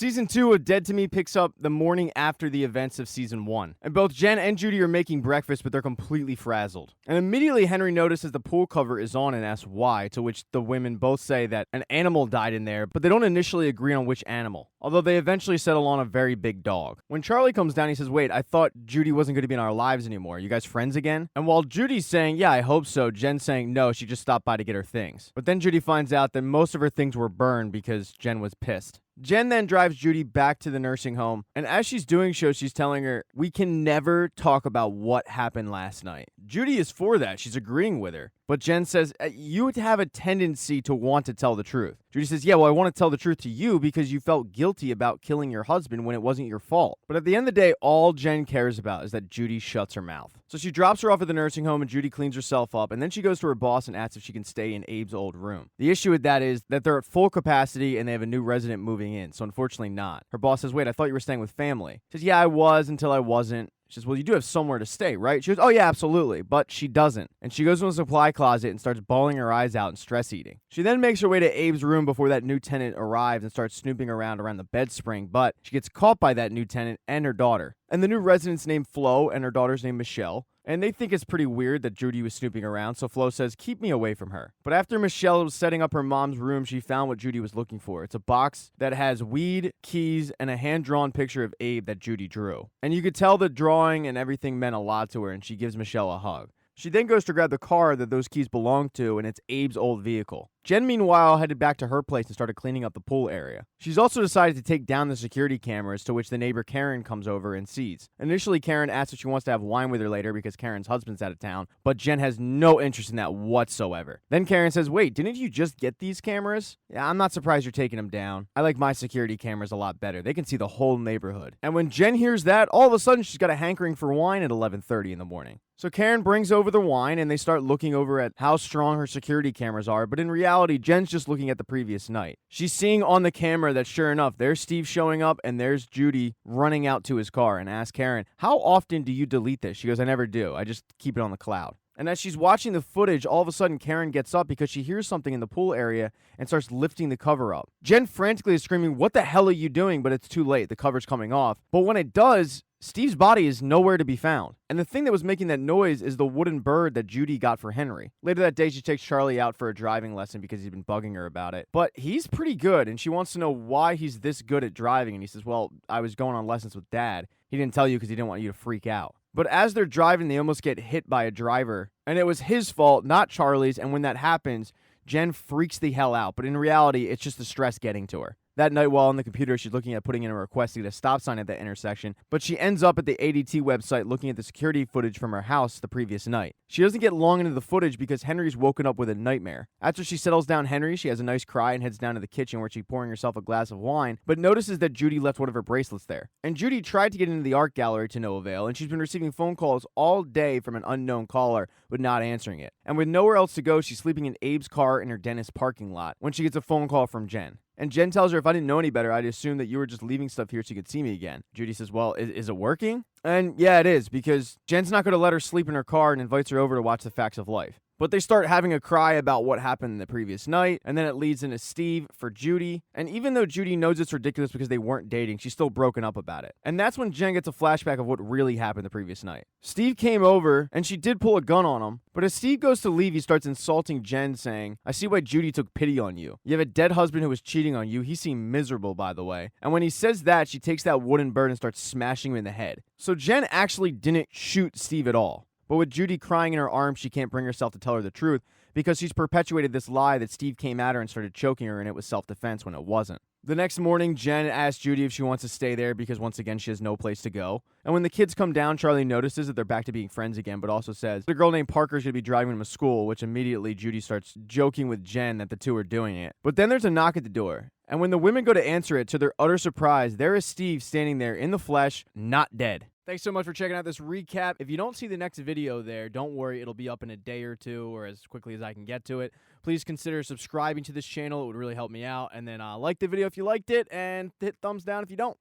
Season 2 of Dead to Me picks up the morning after the events of Season 1. And both Jen and Judy are making breakfast, but they're completely frazzled. And immediately Henry notices the pool cover is on and asks why, to which the women both say that an animal died in there, but they don't initially agree on which animal. Although they eventually settle on a very big dog. When Charlie comes down, he says, wait, I thought Judy wasn't going to be in our lives anymore. You guys friends again? And while Judy's saying, yeah, I hope so, Jen's saying, no, she just stopped by to get her things. But then Judy finds out that most of her things were burned because Jen was pissed. Jen then drives Judy back to the nursing home, and as she's doing so, she's telling her, we can never talk about what happened last night. Judy is for that. She's agreeing with her. But Jen says, you would have a tendency to want to tell the truth. Judy says, yeah, well, I want to tell the truth to you because you felt guilty about killing your husband when it wasn't your fault. But at the end of the day, all Jen cares about is that Judy shuts her mouth. So she drops her off at the nursing home and Judy cleans herself up, and then she goes to her boss and asks if she can stay in Abe's old room. The issue with that is that they're at full capacity and they have a new resident moving in, so unfortunately not. Her boss says, wait, I thought you were staying with family. She says, yeah, I was until I wasn't. She says, well, you do have somewhere to stay, right? She goes, oh, yeah, absolutely. But she doesn't. And she goes to a supply closet and starts bawling her eyes out and stress eating. She then makes her way to Abe's room before that new tenant arrives and starts snooping around the bed spring. But she gets caught by that new tenant and her daughter. And the new resident's named Flo and her daughter's named Michelle. And they think it's pretty weird that Judy was snooping around, so Flo says, keep me away from her. But after Michelle was setting up her mom's room, she found what Judy was looking for. It's a box that has weed, keys, and a hand-drawn picture of Abe that Judy drew. And you could tell the drawing and everything meant a lot to her, and she gives Michelle a hug. She then goes to grab the car that those keys belong to, and it's Abe's old vehicle. Jen, meanwhile, headed back to her place and started cleaning up the pool area. She's also decided to take down the security cameras, to which the neighbor Karen comes over and sees. Initially, Karen asks if she wants to have wine with her later because Karen's husband's out of town, but Jen has no interest in that whatsoever. Then Karen says, wait, didn't you just get these cameras? Yeah, I'm not surprised you're taking them down. I like my security cameras a lot better. They can see the whole neighborhood. And when Jen hears that, all of a sudden she's got a hankering for wine at 11:30 in the morning. So Karen brings over the wine and they start looking over at how strong her security cameras are, but in reality, Jen's just looking at the previous night. She's seeing on the camera that sure enough, there's Steve showing up and there's Judy running out to his car and asks Karen, how often do you delete this? She goes, I never do. I just keep it on the cloud. And as she's watching the footage, all of a sudden Karen gets up because she hears something in the pool area and starts lifting the cover up. Jen frantically is screaming, what the hell are you doing? But it's too late. The cover's coming off. But when it does, Steve's body is nowhere to be found. And the thing that was making that noise is the wooden bird that Judy got for Henry. Later that day, she takes Charlie out for a driving lesson because he's been bugging her about it. But he's pretty good, and she wants to know why he's this good at driving. And he says, well, I was going on lessons with Dad. He didn't tell you because he didn't want you to freak out. But as they're driving, they almost get hit by a driver. And it was his fault, not Charlie's. And when that happens, Jen freaks the hell out. But in reality, it's just the stress getting to her. That night, while on the computer, she's looking at putting in a request to get a stop sign at that intersection, but she ends up at the ADT website looking at the security footage from her house the previous night. She doesn't get long into the footage because Henry's woken up with a nightmare. After she settles down Henry, she has a nice cry and heads down to the kitchen where she's pouring herself a glass of wine, but notices that Judy left one of her bracelets there. And Judy tried to get into the art gallery to no avail, and she's been receiving phone calls all day from an unknown caller, but not answering it. And with nowhere else to go, she's sleeping in Abe's car in her dentist's parking lot when she gets a phone call from Jen. And Jen tells her, if I didn't know any better, I'd assume that you were just leaving stuff here so you could see me again. Judy says, well, is it working? And yeah, it is, because Jen's not going to let her sleep in her car and invites her over to watch The Facts of Life. But they start having a cry about what happened the previous night, and then it leads into Steve for Judy. And even though Judy knows it's ridiculous because they weren't dating, she's still broken up about it. And that's when Jen gets a flashback of what really happened the previous night. Steve came over, and she did pull a gun on him, but as Steve goes to leave, he starts insulting Jen, saying, I see why Judy took pity on you. You have a dead husband who was cheating on you. He seemed miserable, by the way. And when he says that, she takes that wooden bird and starts smashing him in the head. So Jen actually didn't shoot Steve at all. But with Judy crying in her arms, she can't bring herself to tell her the truth because she's perpetuated this lie that Steve came at her and started choking her and it was self-defense when it wasn't. The next morning, Jen asks Judy if she wants to stay there because once again, she has no place to go. And when the kids come down, Charlie notices that they're back to being friends again, but also says the girl named Parker is going to be driving them to school, which immediately Judy starts joking with Jen that the two are doing it. But then there's a knock at the door. And when the women go to answer it, to their utter surprise, there is Steve standing there in the flesh, not dead. Thanks so much for checking out this recap. If you don't see the next video there, don't worry. It'll be up in a day or two or as quickly as I can get to it. Please consider subscribing to this channel. It would really help me out. And then like the video if you liked it and hit thumbs down if you don't.